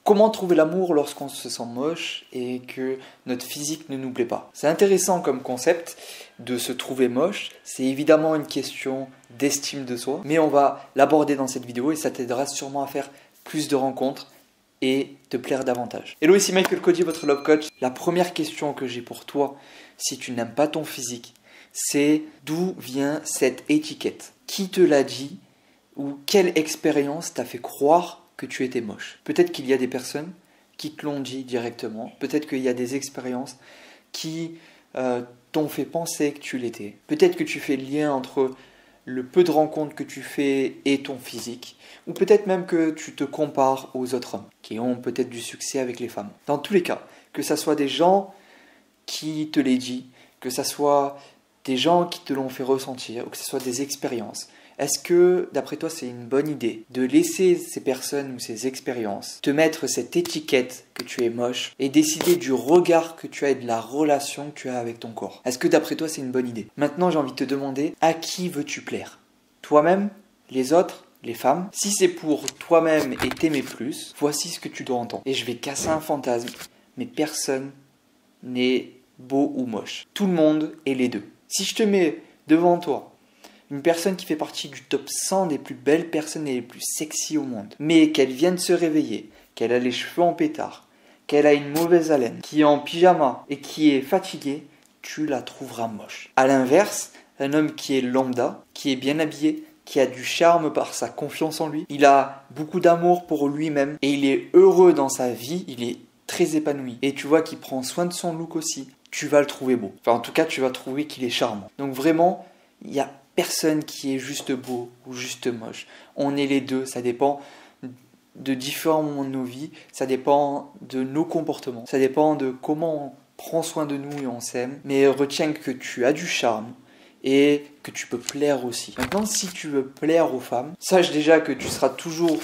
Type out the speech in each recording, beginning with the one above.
Comment trouver l'amour lorsqu'on se sent moche et que notre physique ne nous plaît pas? C'est intéressant comme concept de se trouver moche. C'est évidemment une question d'estime de soi, mais on va l'aborder dans cette vidéo et ça t'aidera sûrement à faire plus de rencontres et te plaire davantage. Hello, ici Michael Cody, votre Love Coach. La première question que j'ai pour toi, si tu n'aimes pas ton physique, c'est d'où vient cette étiquette? Qui te l'a dit? Ou quelle expérience t'a fait croire que tu étais moche? Peut-être qu'il y a des personnes qui te l'ont dit directement. Peut-être qu'il y a des expériences qui t'ont fait penser que tu l'étais. Peut-être que tu fais le lien entre le peu de rencontres que tu fais et ton physique. Ou peut-être même que tu te compares aux autres hommes qui ont peut-être du succès avec les femmes. Dans tous les cas, que ce soit des gens qui te l'aient dit, que ce soit des gens qui te l'ont fait ressentir, ou que ce soit des expériences. Est-ce que, d'après toi, c'est une bonne idée de laisser ces personnes ou ces expériences te mettre cette étiquette que tu es moche et décider du regard que tu as et de la relation que tu as avec ton corps? Est-ce que, d'après toi, c'est une bonne idée? Maintenant, j'ai envie de te demander, à qui veux-tu plaire? Toi-même? Les autres? Les femmes? Si c'est pour toi-même et t'aimer plus, voici ce que tu dois entendre. Et je vais casser un fantasme, mais personne n'est beau ou moche. Tout le monde est les deux. Si je te mets devant toi une personne qui fait partie du top 100 des plus belles personnes et les plus sexy au monde, mais qu'elle vient de se réveiller, qu'elle a les cheveux en pétard, qu'elle a une mauvaise haleine, qui est en pyjama et qui est fatiguée, tu la trouveras moche. A l'inverse, un homme qui est lambda, qui est bien habillé, qui a du charme par sa confiance en lui, il a beaucoup d'amour pour lui-même et il est heureux dans sa vie, il est très épanoui. Et tu vois qu'il prend soin de son look aussi, tu vas le trouver beau. Enfin, en tout cas, tu vas trouver qu'il est charmant. Donc vraiment, il y a personne qui est juste beau ou juste moche. On est les deux, ça dépend de différents moments de nos vies, ça dépend de nos comportements, ça dépend de comment on prend soin de nous et on s'aime. Mais retiens que tu as du charme et que tu peux plaire aussi. Maintenant, si tu veux plaire aux femmes, sache déjà que tu seras toujours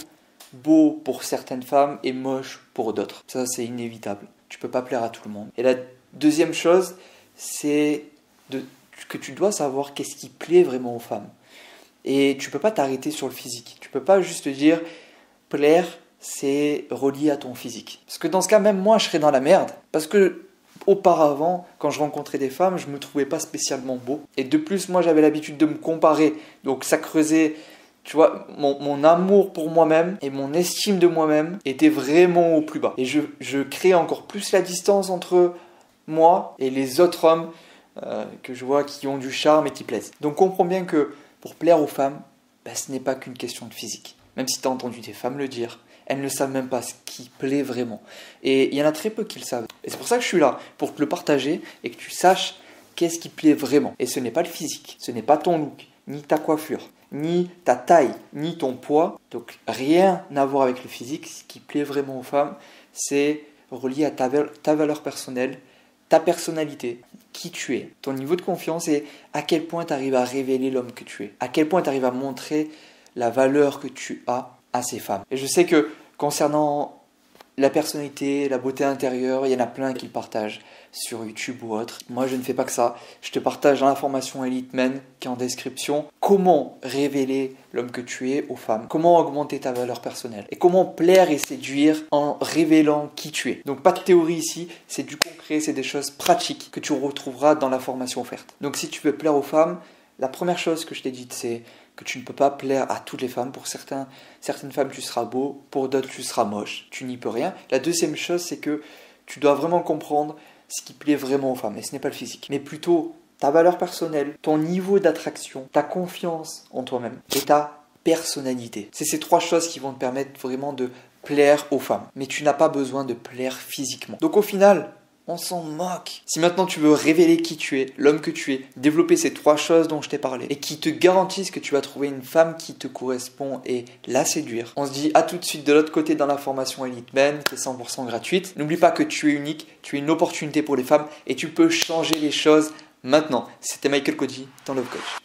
beau pour certaines femmes et moche pour d'autres. Ça, c'est inévitable. Tu peux pas plaire à tout le monde. Et la deuxième chose, c'est que tu dois savoir qu'est-ce qui plaît vraiment aux femmes. Et tu peux pas t'arrêter sur le physique. Tu peux pas juste te dire plaire, c'est relié à ton physique. Parce que dans ce cas, même moi, je serais dans la merde. Parce que auparavant, quand je rencontrais des femmes, je me trouvais pas spécialement beau. Et de plus, moi, j'avais l'habitude de me comparer. Donc ça creusait, tu vois, mon amour pour moi-même et mon estime de moi-même était vraiment au plus bas. Et je crée encore plus la distance entre moi et les autres hommes que je vois qui ont du charme et qui plaisent. Donc comprends bien que pour plaire aux femmes, ce n'est pas qu'une question de physique. Même si tu as entendu des femmes le dire, elles ne savent même pas ce qui plaît vraiment. Et il y en a très peu qui le savent. Et c'est pour ça que je suis là, pour te le partager et que tu saches qu'est-ce qui plaît vraiment. Et ce n'est pas le physique, ce n'est pas ton look, ni ta coiffure, ni ta taille, ni ton poids. Donc rien à voir avec le physique. Ce qui plaît vraiment aux femmes, c'est relié à ta valeur personnelle, ta personnalité, qui tu es, ton niveau de confiance et à quel point tu arrives à révéler l'homme que tu es, à quel point tu arrives à montrer la valeur que tu as à ces femmes. Et je sais que concernant la personnalité, la beauté intérieure, il y en a plein qui le partagent sur YouTube ou autre. Moi, je ne fais pas que ça. Je te partage dans la formation Elite Men qui est en description comment révéler l'homme que tu es aux femmes, comment augmenter ta valeur personnelle et comment plaire et séduire en révélant qui tu es. Donc, pas de théorie ici, c'est du concret, c'est des choses pratiques que tu retrouveras dans la formation offerte. Donc, si tu veux plaire aux femmes, la première chose que je t'ai dite, c'est que tu ne peux pas plaire à toutes les femmes. Pour certaines femmes, tu seras beau, pour d'autres, tu seras moche. Tu n'y peux rien. La deuxième chose, c'est que tu dois vraiment comprendre ce qui plaît vraiment aux femmes. Et ce n'est pas le physique, mais plutôt ta valeur personnelle, ton niveau d'attraction, ta confiance en toi-même et ta personnalité. C'est ces trois choses qui vont te permettre vraiment de plaire aux femmes. Mais tu n'as pas besoin de plaire physiquement. Donc au final, on s'en moque. Si maintenant tu veux révéler qui tu es, l'homme que tu es, développer ces trois choses dont je t'ai parlé et qui te garantissent que tu vas trouver une femme qui te correspond et la séduire, on se dit à tout de suite de l'autre côté dans la formation Elite Men qui est 100% gratuite. N'oublie pas que tu es unique, tu es une opportunité pour les femmes et tu peux changer les choses maintenant. C'était Michael Cody, ton Love Coach.